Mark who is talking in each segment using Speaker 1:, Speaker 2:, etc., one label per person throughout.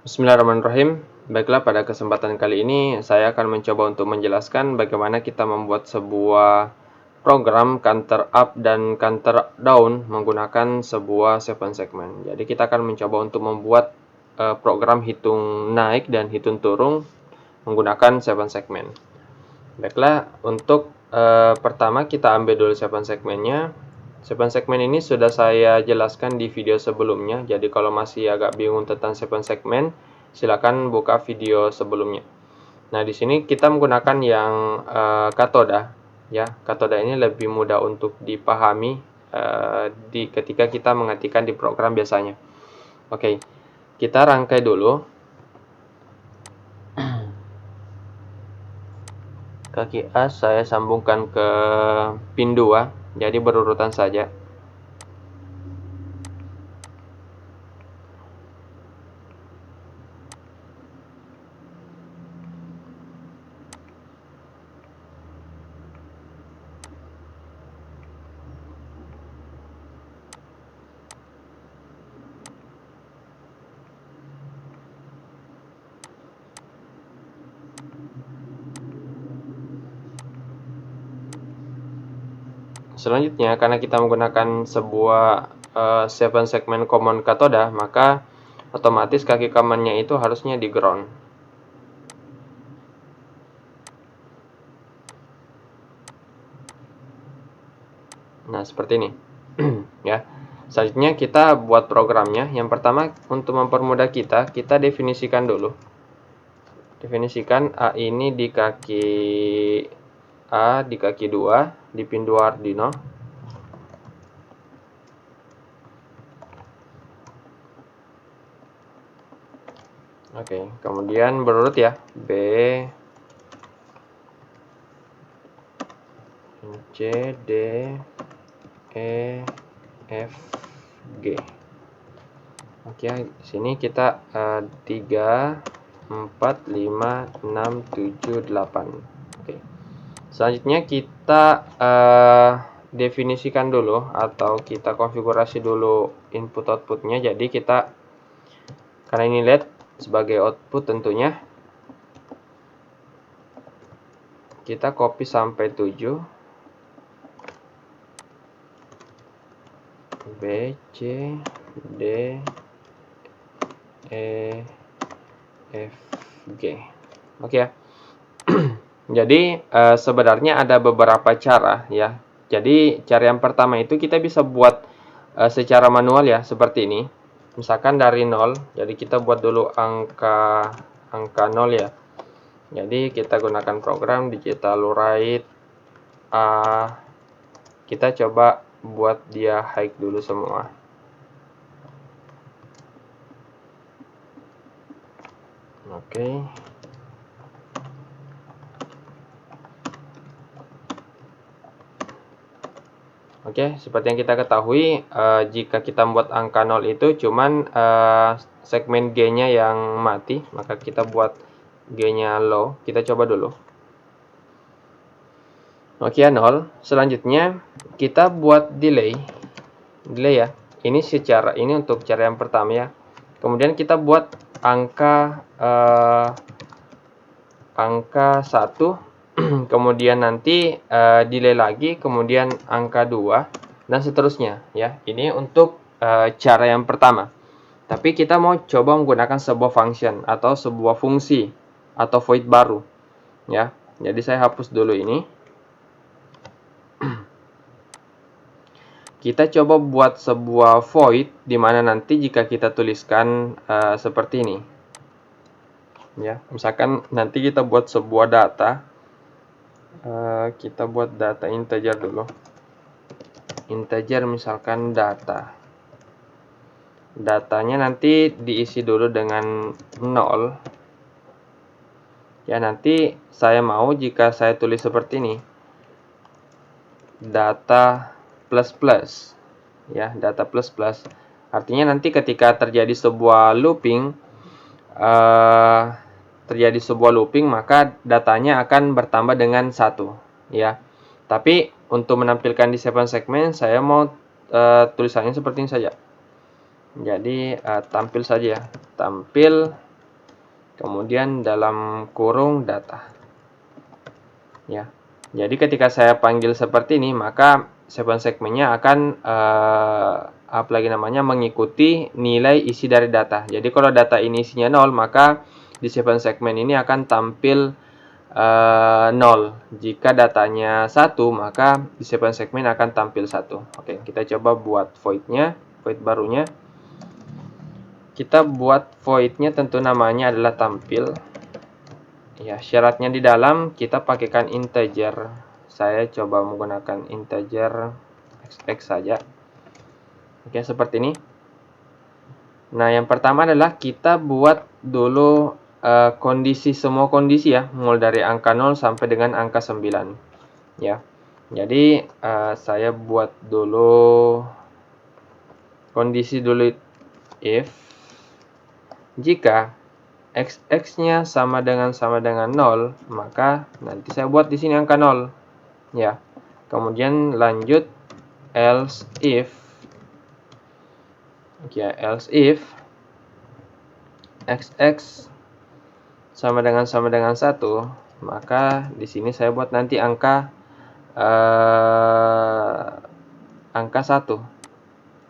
Speaker 1: Bismillahirrahmanirrahim. Baiklah, pada kesempatan kali ini saya akan mencoba untuk menjelaskan bagaimana kita membuat sebuah program counter up dan counter down menggunakan sebuah 7 segment. Jadi kita akan mencoba untuk membuat program hitung naik dan hitung turun menggunakan 7 segment. Baiklah, untuk pertama kita ambil dulu 7 segmennya. 7 segmen ini sudah saya jelaskan di video sebelumnya. Jadi kalau masih agak bingung tentang 7 segmen, silakan buka video sebelumnya. Nah, di sini kita menggunakan yang katoda, ya. Katoda ini lebih mudah untuk dipahami ketika kita mengetikkan di program biasanya. Oke, kita rangkai dulu. Kaki A saya sambungkan ke pin 2, jadi berurutan saja. Selanjutnya, karena kita menggunakan sebuah 7 segment common katoda, maka otomatis kaki kamannya itu harusnya di ground. Nah, seperti ini. Ya. Selanjutnya kita buat programnya. Yang pertama, untuk mempermudah kita definisikan dulu. Definisikan A ini di kaki A, di kaki 2, di pin 2 Arduino. Oke, kemudian berurut ya. B, C, D, E, F, G. Oke, di sini kita 3, 4, 5, 6, 7, 8. Oke. Selanjutnya kita definisikan dulu atau kita konfigurasi dulu input outputnya. Jadi kita, karena ini LED sebagai output tentunya, kita copy sampai 7. B, C, D, E, F, G. Oke ya. Jadi sebenarnya ada beberapa cara ya. Jadi cara yang pertama itu kita bisa buat secara manual ya, seperti ini. Misalkan dari 0, jadi kita buat dulu angka 0 ya. Jadi kita gunakan program digital write. Kita coba buat dia high dulu semua. Oke. Oke, seperti yang kita ketahui, jika kita membuat angka 0 itu cuman segmen G-nya yang mati, maka kita buat G-nya low. Kita coba dulu. Oke, 0. Selanjutnya kita buat delay. Delay ya. Ini untuk cara yang pertama ya. Kemudian kita buat angka 1. Kemudian nanti delay lagi, kemudian angka 2 dan seterusnya ya. Ini untuk cara yang pertama. Tapi kita mau coba menggunakan sebuah function atau sebuah fungsi atau void baru ya. Jadi saya hapus dulu ini. Kita coba buat sebuah void di mana nanti jika kita tuliskan seperti ini. Ya, misalkan nanti kita buat sebuah data. Kita buat data integer dulu. Integer misalkan data. Datanya nanti diisi dulu dengan 0. Ya, nanti saya mau jika saya tulis seperti ini. Data plus plus. Ya, data plus plus. Artinya nanti ketika terjadi sebuah looping, maka datanya akan bertambah dengan 1 ya. Tapi untuk menampilkan di 7 segmen saya mau tulisannya seperti ini saja. Jadi tampil saja ya. Tampil kemudian dalam kurung data. Ya. Jadi ketika saya panggil seperti ini, maka 7 segmennya akan mengikuti nilai isi dari data. Jadi kalau data ini isinya 0, maka di 7 segmen ini akan tampil 0. Jika datanya 1, maka di 7 segmen akan tampil 1. Oke, kita coba buat void-nya, void barunya. Kita buat void-nya, tentu namanya adalah tampil. Ya, syaratnya di dalam kita pakaikan integer. Saya coba menggunakan integer xx saja. Oke, seperti ini. Nah, yang pertama adalah kita buat dulu semua kondisi ya, mulai dari angka 0 sampai dengan angka 9. Ya. Jadi, saya buat dulu kondisi dulu, if jika xx-nya sama dengan 0, maka nanti saya buat di sini angka 0. Ya. Kemudian lanjut else if xx sama dengan 1, maka di sini saya buat nanti angka 1.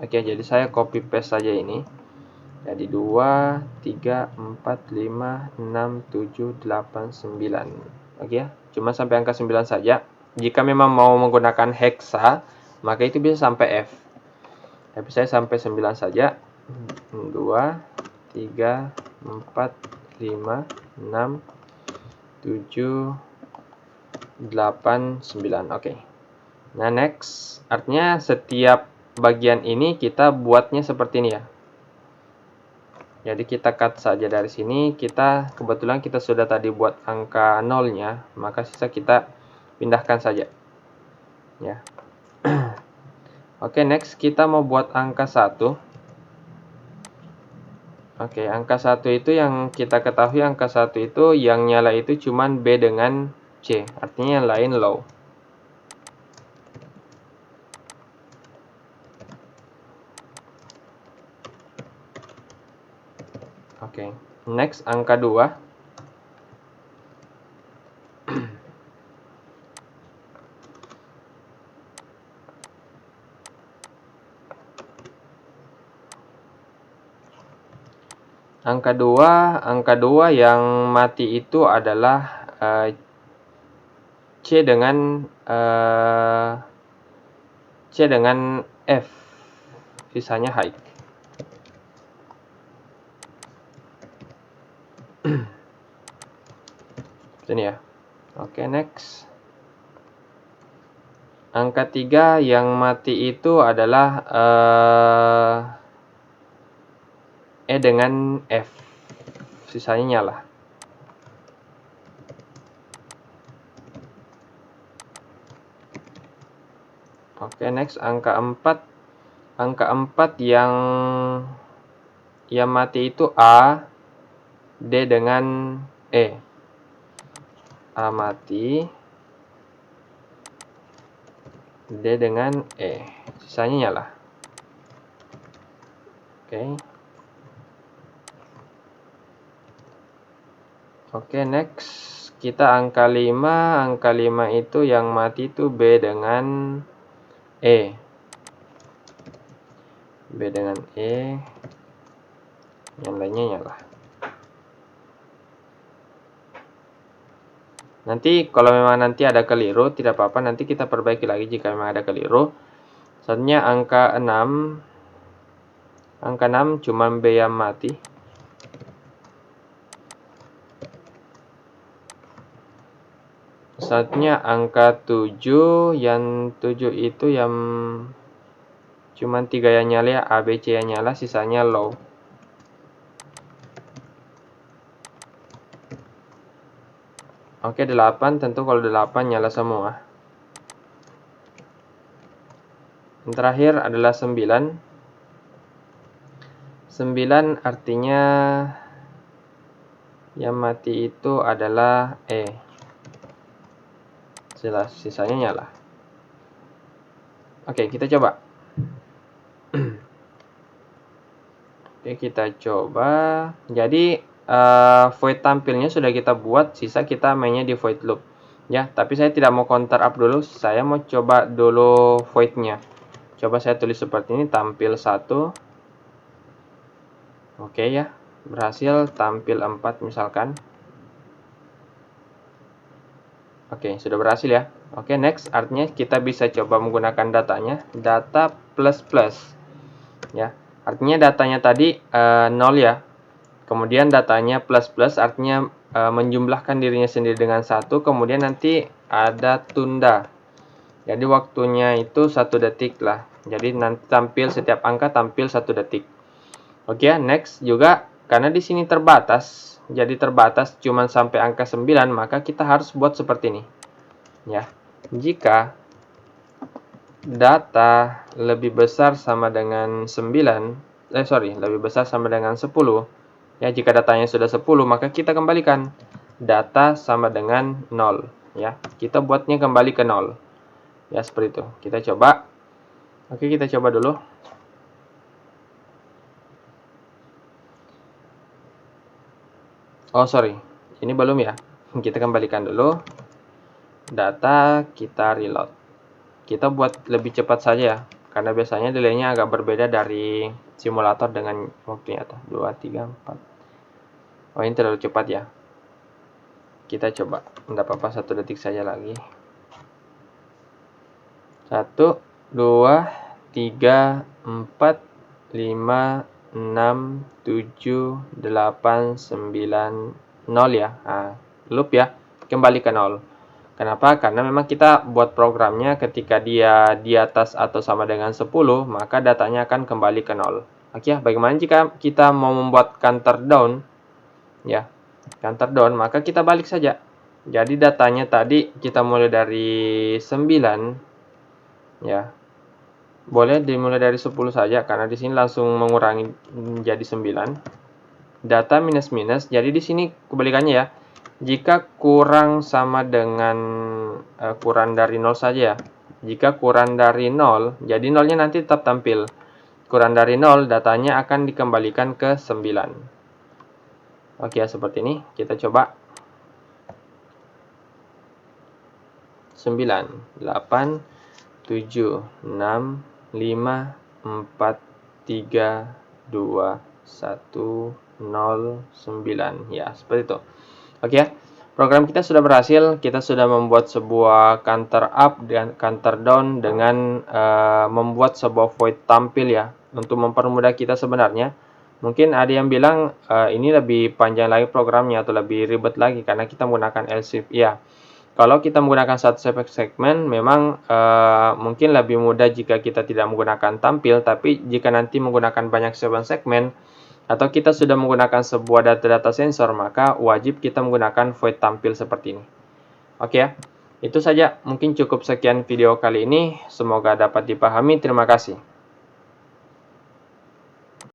Speaker 1: Oke, jadi saya copy paste saja ini. Jadi 2, 3, 4, 5, 6, 7, 8, 9. Oke ya, cuma sampai angka 9 saja. Jika memang mau menggunakan hexa, maka itu bisa sampai F. Tapi saya sampai 9 saja. 2, 3, 4, 5, 6, 7, 8, 9. Oke. Nah, next. Artinya setiap bagian ini kita buatnya seperti ini ya. Jadi kita cut saja dari sini. Kebetulan kita sudah tadi buat angka 0-nya, maka sisa kita pindahkan saja. Ya. Oke, next kita mau buat angka 1. Oke, angka 1 itu yang kita ketahui, angka 1 itu yang nyala itu cuman B dengan C. Artinya yang lain low. Oke, next angka 2. Angka 2 yang mati itu adalah C dengan F. Sisanya high. Ini ya. Oke, next. Angka 3 yang mati itu adalah E dengan F. Sisanya nyala. Oke, next angka 4. Angka 4 yang mati itu A, D dengan E. A mati, D dengan E. Sisanya nyala. Oke, next. Kita angka 5. Angka 5 itu yang mati itu B dengan E. B dengan E. Yang lainnya nyala. Nanti kalau memang nanti ada keliru, tidak apa-apa, nanti kita perbaiki lagi jika memang ada keliru. Selanjutnya angka 6. Angka 6 cuma B yang mati. Selanjutnya angka 7. Yang 7 itu yang cuma 3 yang nyala, A, B, C yang nyala, sisanya low. Oke, 8, tentu kalau 8 nyala semua. Yang terakhir adalah 9. 9 artinya yang mati itu adalah E. Jelas, sisanya nyala. Oke, kita coba. Oke, kita coba. Jadi void tampilnya sudah kita buat, sisa kita mainnya di void loop. Ya, tapi saya tidak mau counter up dulu, saya mau coba dulu voidnya. Coba saya tulis seperti ini, tampil 1. Oke ya, berhasil. Tampil 4 misalkan. Oke, sudah berhasil ya. Oke, next, artinya kita bisa coba menggunakan datanya, data plus plus. Ya, artinya datanya tadi 0 ya. Kemudian datanya plus plus, artinya menjumlahkan dirinya sendiri dengan 1. Kemudian nanti ada tunda. Jadi waktunya itu 1 detik lah. Jadi nanti tampil setiap angka tampil 1 detik. Oke, next juga karena di sini terbatas. Jadi terbatas cuma sampai angka 9, maka kita harus buat seperti ini. Ya. Jika data lebih besar sama dengan 9, lebih besar sama dengan 10. Ya, jika datanya sudah 10, maka kita kembalikan data sama dengan 0. Ya, kita buatnya kembali ke 0. Ya, seperti itu. Kita coba. Oke, kita coba dulu. Oh, sorry. Ini belum ya. Kita kembalikan dulu. Data, kita reload. Kita buat lebih cepat saja ya. Karena biasanya delay-nya agak berbeda dari simulator dengan waktunya. 2, 3, 4. Oh, ini terlalu cepat ya. Kita coba. Tidak apa-apa, 1 detik saja lagi. 1, 2, 3, 4, 5, 6, 7, 8, 9, 0 ya. Nah, loop ya, kembali ke 0. Kenapa? Karena memang kita buat programnya ketika dia di atas atau sama dengan 10, maka datanya akan kembali ke 0. Oke ya, bagaimana jika kita mau membuat counter down? Ya, counter down, maka kita balik saja. Jadi datanya tadi kita mulai dari 9, ya. Boleh dimulai dari 10 saja, karena di sini langsung mengurangi menjadi 9. Data minus minus, jadi di sini kebalikannya ya. Jika kurang sama dengan kurang dari 0 saja ya. Jika kurang dari 0, jadi 0-nya nanti tetap tampil. Kurang dari 0, datanya akan dikembalikan ke 9. Oke, seperti ini. Kita coba. 9, 8, 7, 6, 5, 4, 3, 2, 1, 0, 9. Ya, seperti itu. Oke ya. Program kita sudah berhasil. Kita sudah membuat sebuah counter up dan counter down dengan membuat sebuah void tampil ya. Untuk mempermudah kita sebenarnya. Mungkin ada yang bilang ini lebih panjang lagi programnya atau lebih ribet lagi karena kita menggunakan else if. Ya. Kalau kita menggunakan satu segmen, memang mungkin lebih mudah jika kita tidak menggunakan tampil, tapi jika nanti menggunakan banyak segmen, atau kita sudah menggunakan sebuah data-data sensor, maka wajib kita menggunakan void tampil seperti ini. Oke ya, itu saja. Mungkin cukup sekian video kali ini. Semoga dapat dipahami. Terima kasih.